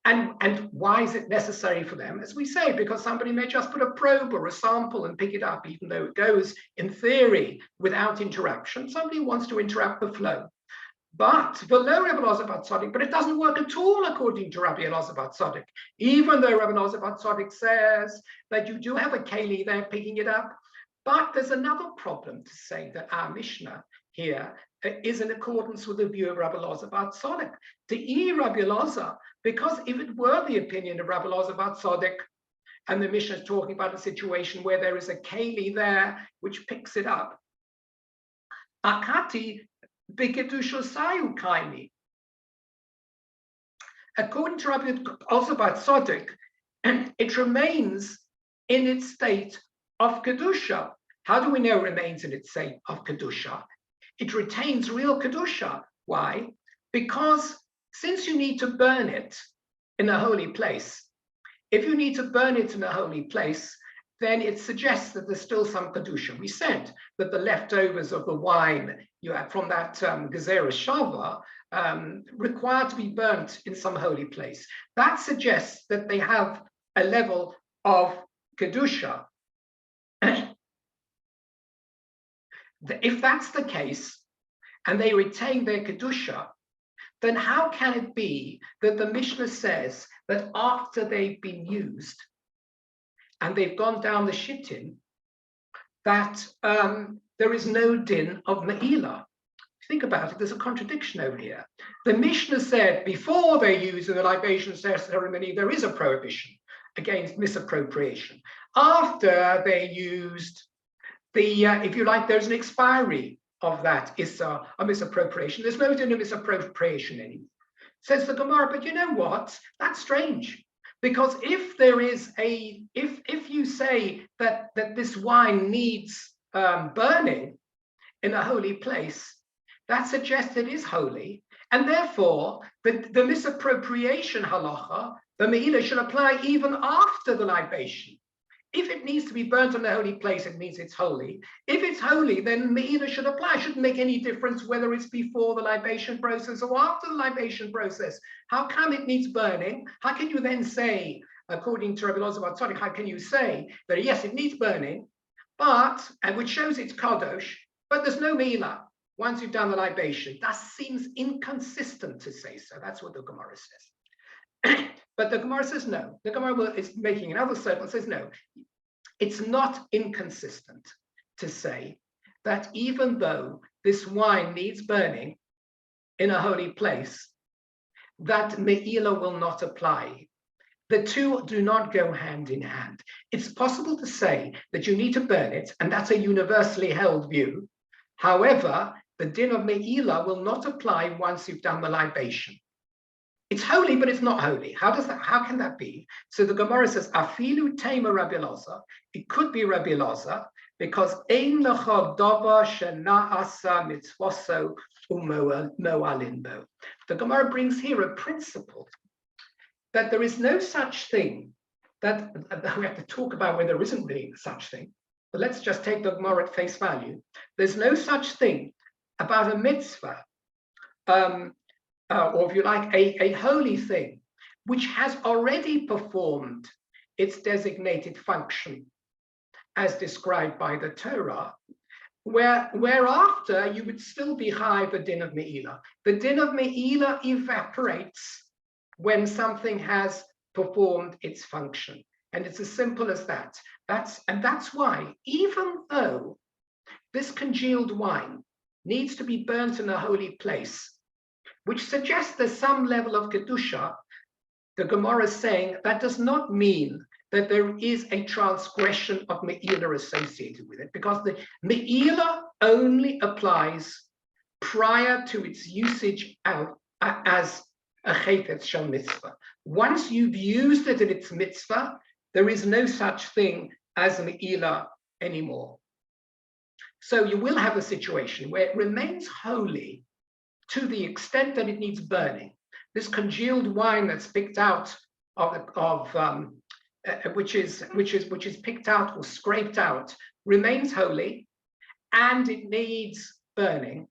And why is it necessary for them? As we say, because somebody may just put a probe or a sample and pick it up, even though it goes, in theory, without interruption. Somebody wants to interrupt the flow. But below Rabbi Elazar ben Tzadok, but it doesn't work at all according to Rabbi Elazar ben Tzadok. Even though Rabbi Elazar ben Tzadok says that you do have a keli there picking it up, but there's another problem to say that our Mishnah here is in accordance with the view of Rabbi Elazar ben Tzadok. To Rabbi Elazar, because if it were the opinion of Rabbi Elazar ben Tzadok, and the Mishnah is talking about a situation where there is a keli there which picks it up, akati B'kedusha kaini. According to Rabbi Elazar ben Tzadok, it remains in its state of kedusha. How do we know it remains in its state of kedusha? It retains real kedusha. Why? Because since you need to burn it in a holy place, if you need to burn it in a holy place, then it suggests that there's still some kedusha. We said that the leftovers of the wine you had from that gezerah shava required to be burnt in some holy place. That suggests that they have a level of kedusha. If that's the case, and they retain their kedusha, then how can it be that the Mishnah says that after they've been used and they've gone down the shittin, that there is no din of Me'ilah? Think about it, there's a contradiction over here. The Mishnah said before they use in the libation ceremony, there is a prohibition against misappropriation. After they used if you like, there's an expiry of that issa, a misappropriation. There's no din of misappropriation anymore. Says the Gemara, but you know what? That's strange. Because if there is if you say that this wine needs burning in a holy place, that suggests it is holy, and therefore the misappropriation halacha, the me'ilah, should apply even after the libation. If it needs to be burnt in a holy place, it means it's holy. If it's holy, then me'ilah should apply. It shouldn't make any difference whether it's before the libation process or after the libation process. How come it needs burning? How can you then say, according to Rabbi Elazar ben Tzadok, how can you say that yes, it needs burning, and which shows it's kadosh, but there's no me'ilah once you've done the libation? That seems inconsistent to say so. That's what the Gemara says. But the Gemara says no. The Gemara is making another circle and says no. It's not inconsistent to say that even though this wine needs burning in a holy place, that me'ilah will not apply. The two do not go hand in hand. It's possible to say that you need to burn it, and that's a universally held view. However, the din of me'ilah will not apply once you've done the libation. It's holy, but it's not holy. How can that be? So the Gemara says, Afilu tema Rabbi Elazar. It could be Rabbi Elazar, because ein lecha davar shena'asa mitzvaso umo'alin bo. The Gemara brings here a principle that there is no such thing that we have to talk about where there isn't really such thing. But let's just take the Gemara at face value. There's no such thing about a mitzvah, or if you like, a holy thing, which has already performed its designated function as described by the Torah, whereafter you would still be high the din of Me'ilah. The din of Me'ilah evaporates when something has performed its function. And it's as simple as that. That's why, even though this congealed wine needs to be burnt in a holy place, which suggests there's some level of Kedusha, the Gemara is saying that does not mean that there is a transgression of Me'ilah associated with it, because the Me'ilah only applies prior to its usage out as a chayfetz shel mitzvah. Once you've used it in its mitzvah, there is no such thing as a Me'ilah anymore. So you will have a situation where it remains holy to the extent that it needs burning. This congealed wine that's picked out which is picked out or scraped out remains holy, and it needs burning.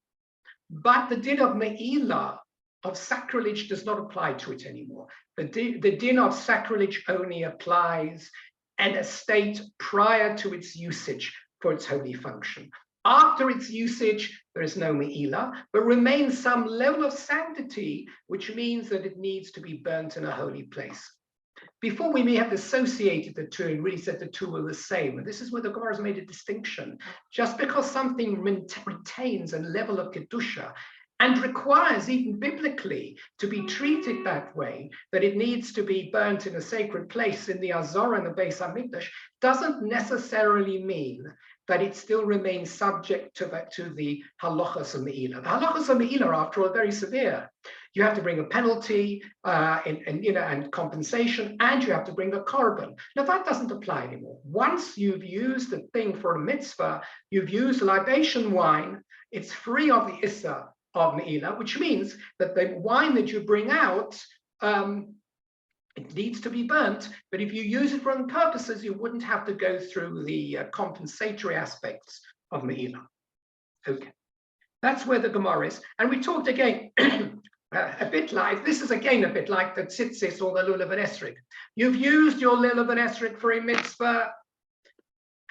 But the din of Me'ilah, of sacrilege, does not apply to it anymore. The din of sacrilege only applies in a state prior to its usage for its holy function. After its usage, there is no Me'ilah, but remains some level of sanctity, which means that it needs to be burnt in a holy place. Before, we may have associated the two and really said the two were the same. And this is where the Gemara has made a distinction. Just because something retains a level of Kedusha and requires, even biblically, to be treated that way, that it needs to be burnt in a sacred place in the Azor and the Beis HaMikdash, doesn't necessarily mean that it still remains subject to the halachas of Me'ilah. The halachas of Me'ilah, after all, are very severe. You have to bring a penalty and compensation, and you have to bring a korban. Now that doesn't apply anymore. Once you've used the thing for a mitzvah, you've used libation wine, it's free of the issa of Me'ilah, which means that the wine that you bring out, it needs to be burnt, but if you use it for other purposes, you wouldn't have to go through the compensatory aspects of Me'ilah. Okay, that's where the Gemara is. And we talked again, a bit like, this is again a bit like the tzitzis or the lulav and esrog. You've used your lulav and esrog for a mitzvah.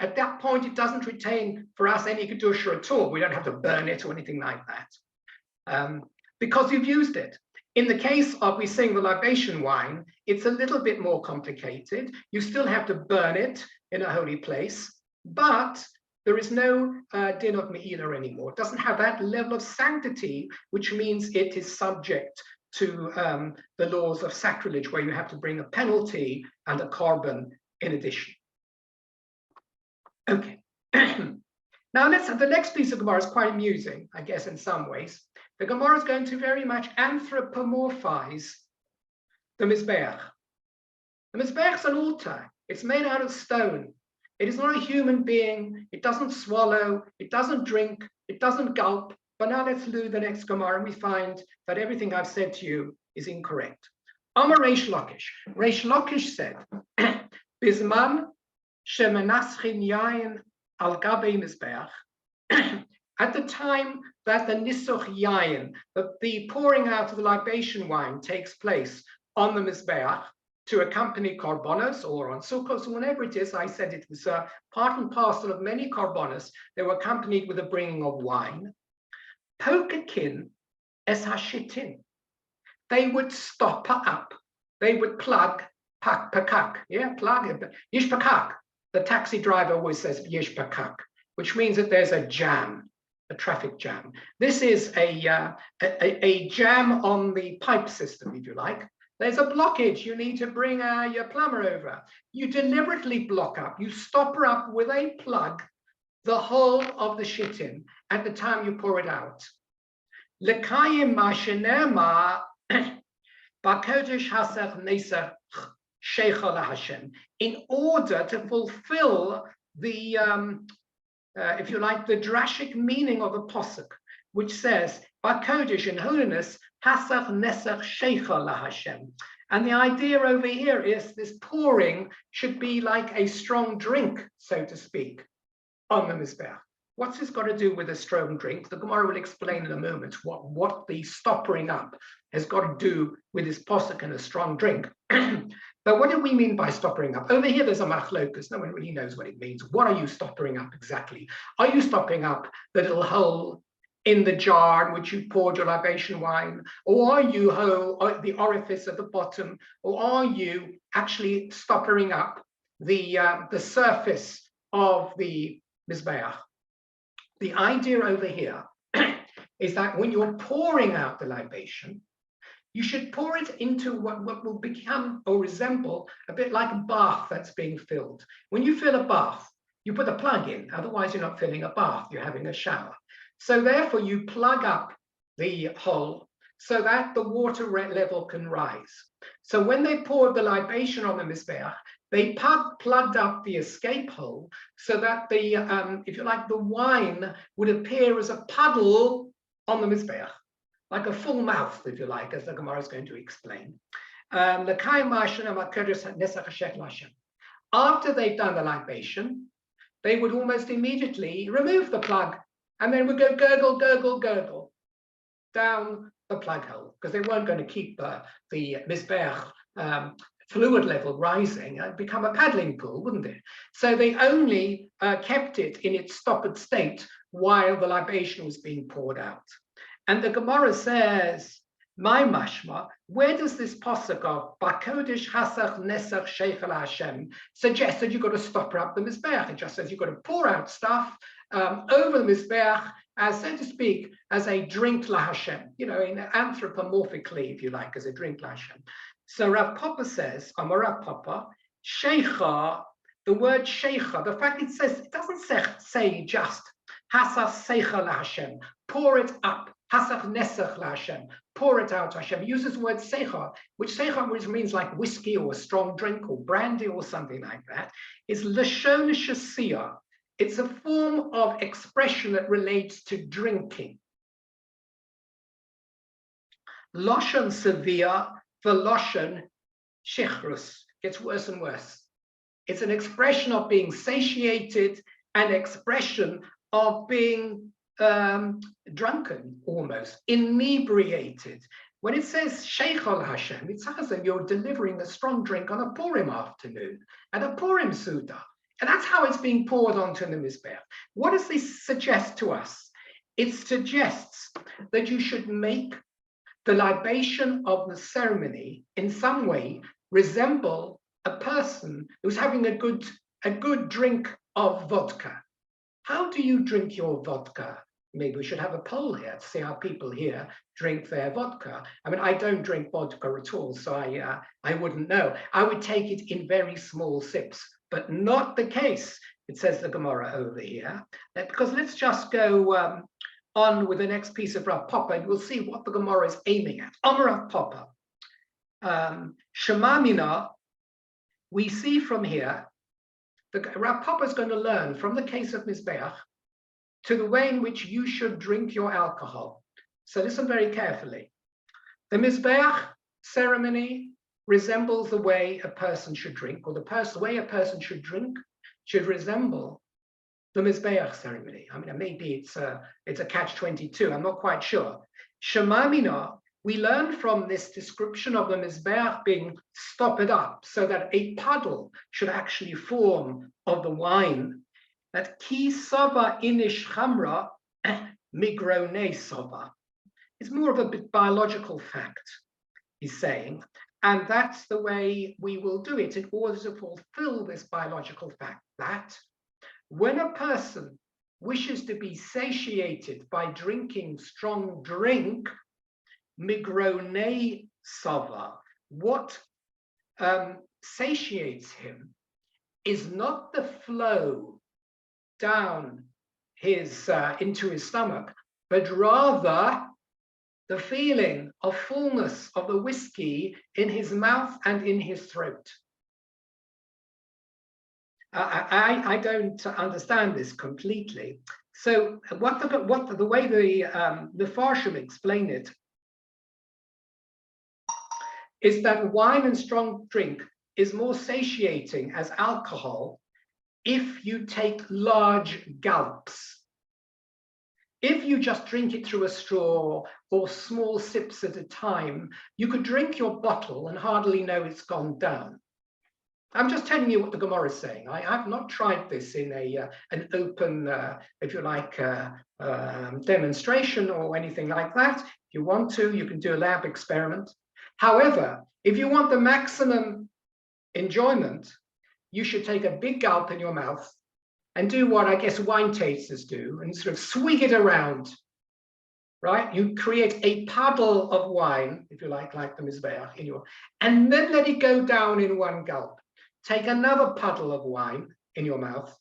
At that point, it doesn't retain for us any kedusha at all. We don't have to burn it or anything like that, because you've used it. In the case of, we sing the libation wine, it's a little bit more complicated. You still have to burn it in a holy place, but there is no din of Me'ilah anymore. It doesn't have that level of sanctity, which means it is subject to the laws of sacrilege, where you have to bring a penalty and a korban in addition. Okay. Now the next piece of Gemara is quite amusing, I guess, in some ways. The Gemara is going to very much anthropomorphize the Mizbeach. The Mizbeach is an altar. It's made out of stone. It is not a human being. It doesn't swallow. It doesn't drink. It doesn't gulp. But now let's do the next Gemara, and we find that everything I've said to you is incorrect. Amar Reish Lakish. Reish Lakish said, Bizman shemenaschin yayin al gabei Mizbeach. At the time that the nisuch yayin, the pouring out of the libation wine, takes place on the Mizbeach to accompany korbanos or on Sukkos or whenever it is, I said it was part and parcel of many korbanos. They were accompanied with the bringing of wine. Pokakin es hashitin. They would stop up. They would plug pakak. Yeah, plug yish pakak. The taxi driver always says yish pakak, which means that there's a jam. A traffic jam. This is a jam on the pipe system, if you like. There's a blockage. You need to bring your plumber over. You deliberately block up. You stop her up with a plug the whole of the shittim at the time you pour it out. Lekayim mashenema bakodesh hasach nesach shecha laHashem. In order to fulfill the if you like, the drashic meaning of a posuk, which says, "Bakodesh, in holiness, hasach nesach shecha laHashem." And the idea over here is this pouring should be like a strong drink, so to speak, on the Mizbeach. What's this got to do with a strong drink? The Gemara will explain in a moment what the stoppering up has got to do with this posuk and a strong drink. But what do we mean by stoppering up? Over here, there's a machlokus. No one really knows what it means. What are you stoppering up exactly? Are you stopping up the little hole in the jar in which you poured your libation wine? Or are you the orifice at the bottom? Or are you actually stoppering up the surface of the Mizbeach? The idea over here is that when you're pouring out the libation, you should pour it into what will become or resemble a bit like a bath that's being filled. When you fill a bath, you put a plug in, otherwise you're not filling a bath, you're having a shower. So therefore you plug up the hole so that the water level can rise. So when they poured the libation on the Mizbeach, they plugged up the escape hole so that the, if you like, the wine would appear as a puddle on the Mizbeach, like a full mouth, if you like, as the Gemara is going to explain. After they've done the libation, they would almost immediately remove the plug and then would go gurgle, gurgle, gurgle down the plug hole, because they weren't going to keep the Mizbeach fluid level rising. It'd become a paddling pool, wouldn't it? So they only kept it in its stoppered state while the libation was being poured out. And the Gemara says, my mashma, where does this posuk of Bakodesh Hasach Nesach Sheichel Hashem suggest that you've got to stop up the Mizbeach? It just says you've got to pour out stuff over the Mizbeach, as so to speak, as a drink la Hashem, you know, in anthropomorphically, if you like, as a drink la Hashem. So Rav Papa says, Amar Rav Papa, Sheicha, the word Sheicha, the fact it says, it doesn't say just Hasach Seichel la Hashem, pour it up. Hasach nesach la Hashem, pour it out Hashem. It uses the word seicha, which means like whiskey or a strong drink or brandy or something like that. It's lashon shasiyah. It's a form of expression that relates to drinking. Loshon severe for loshon shichrus. Gets worse and worse. It's an expression of being satiated, an expression of being drunken, almost inebriated. When it says Sheichel Hashem, it says that you're delivering a strong drink on a Purim afternoon at a Purim Suda. And that's how it's being poured onto the Mizbeach. What does this suggest to us? It suggests that you should make the libation of the ceremony in some way resemble a person who's having a good drink of vodka. How do you drink your vodka? Maybe we should have a poll here to see how people here drink their vodka. I mean, I don't drink vodka at all, so I wouldn't know. I would take it in very small sips, but not the case, it says the Gemara over here. Because let's just go on with the next piece of Rav Papa, and we'll see what the Gemara is aiming at. Amar Rav Papa, Shema Mina, we see from here, Rav Papa is going to learn from the case of Mizbeach to the way in which you should drink your alcohol. So listen very carefully. The Mizbeach ceremony resembles the way a person should drink, or the way a person should drink should resemble the Mizbeach ceremony. I mean, maybe it's a catch-22, I'm not quite sure. Shema Mina, we learn from this description of the Mizbeach being stopped up so that a puddle should actually form of the wine, that ki sava inish chamra migrone sava. It's more of a biological fact, he's saying, and that's the way we will do it in order to fulfill this biological fact, that when a person wishes to be satiated by drinking strong drink, migrone sava, what satiates him is not the flow down his into his stomach, but rather the feeling of fullness of the whiskey in his mouth and in his throat. I don't understand this completely. So the way the Farshim explain it is that wine and strong drink is more satiating as alcohol if you take large gulps. If you just drink it through a straw or small sips at a time, you could drink your bottle and hardly know it's gone down. I'm just telling you what the Gemara is saying. I have not tried this in an open, if you like, demonstration or anything like that. If you want to, you can do a lab experiment. However, if you want the maximum enjoyment, you should take a big gulp in your mouth and do what I guess wine tasters do and sort of swig it around, right? You create a puddle of wine, if you like the Mizbeach, and then let it go down in one gulp. Take another puddle of wine in your mouth,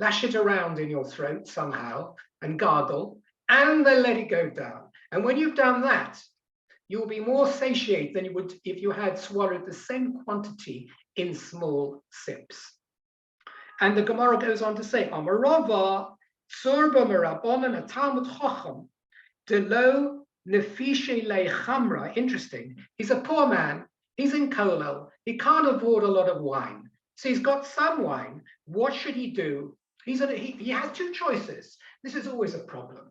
lash it around in your throat somehow and gargle, and then let it go down. And when you've done that, you will be more satiate than you would if you had swallowed the same quantity in small sips. And the Gemara goes on to say, Amarava, Surba Merabonan, a Talmud Chacham, Delo Nefishe Le Chamra. Interesting. He's a poor man. He's in Kolel. He can't afford a lot of wine. So he's got some wine. What should he do? He has two choices. This is always a problem.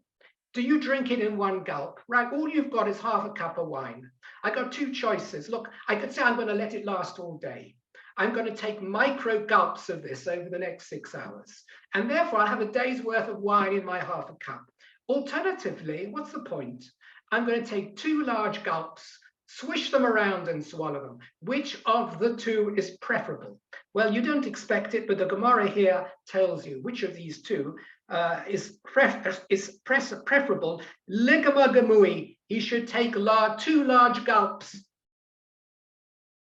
Do you drink it in one gulp? Right, all you've got is half a cup of wine. I got two choices. Look, I could say I'm going to let it last all day. I'm going to take micro gulps of this over the next 6 hours. And therefore, I'll have a day's worth of wine in my half a cup. Alternatively, what's the point? I'm going to take 2 large gulps, swish them around and swallow them. Which of the two is preferable? Well, you don't expect it, but the Gemara here tells you which of these two is preferable. Ligama gemui, he should take 2 large gulps.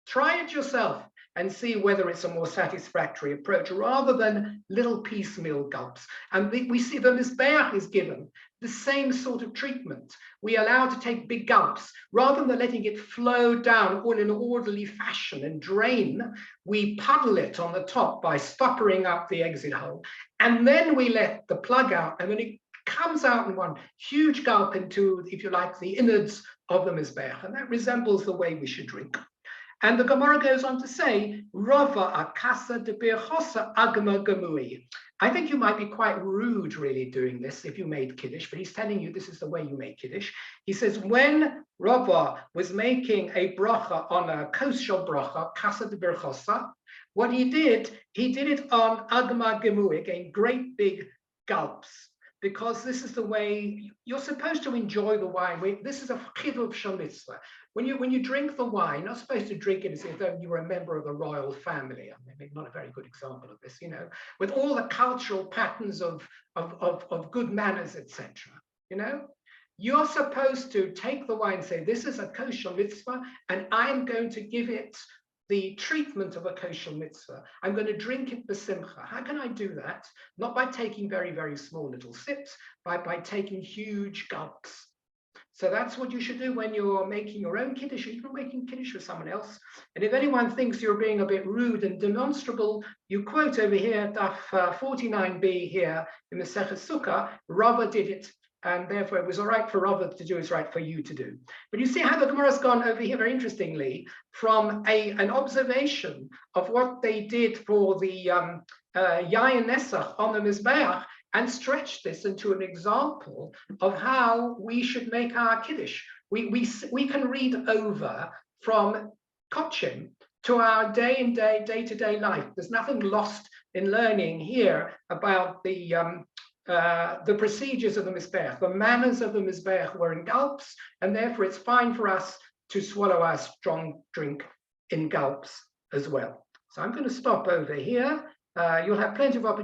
Try it yourself and see whether it's a more satisfactory approach rather than little piecemeal gulps. And we see the Mizbeach is given the same sort of treatment. We are allowed to take big gulps. Rather than letting it flow down in an orderly fashion and drain, we puddle it on the top by stoppering up the exit hole. And then we let the plug out, and then it comes out in one huge gulp into, if you like, the innards of the Mizbeach. And that resembles the way we should drink. And the Gemara goes on to say, Rava akasa de birchosa agma gemui. I think you might be quite rude really doing this if you made Kiddush, but he's telling you this is the way you make Kiddush. He says, when Rava was making a bracha on a kosher bracha, kasa de birchosa, what he did it on agma gemui, again, great big gulps. Because this is the way you're supposed to enjoy the wine. This is a chidduv shel mitzvah. When you drink the wine, you're not supposed to drink it as if you were a member of the royal family. I mean, maybe not a very good example of this, with all the cultural patterns of good manners, etc. You're supposed to take the wine and say, this is a kosher mitzvah, and I'm going to give it the treatment of a kosher mitzvah. I'm going to drink it b'simcha. How can I do that? Not by taking very, very small little sips, but by taking huge gulps. So that's what you should do when you're making your own Kiddush, or even making Kiddush with someone else. And if anyone thinks you're being a bit rude and demonstrable, you quote over here, Daf 49b here in the Masechet Sukkah, Rava did it, and therefore it was all right for Rava to do, it's right for you to do. But you see how the Gemara has gone over here very interestingly from an observation of what they did for the Yayin Nesach on the Mizbeach, and stretched this into an example of how we should make our Kiddush. We can read over from Kochim to our day-to-day life. There's nothing lost in learning here about the procedures of the Mizbeach. The manners of the Mizbeach were in gulps, and therefore it's fine for us to swallow our strong drink in gulps as well. So I'm going to stop over here. You'll have plenty of opportunity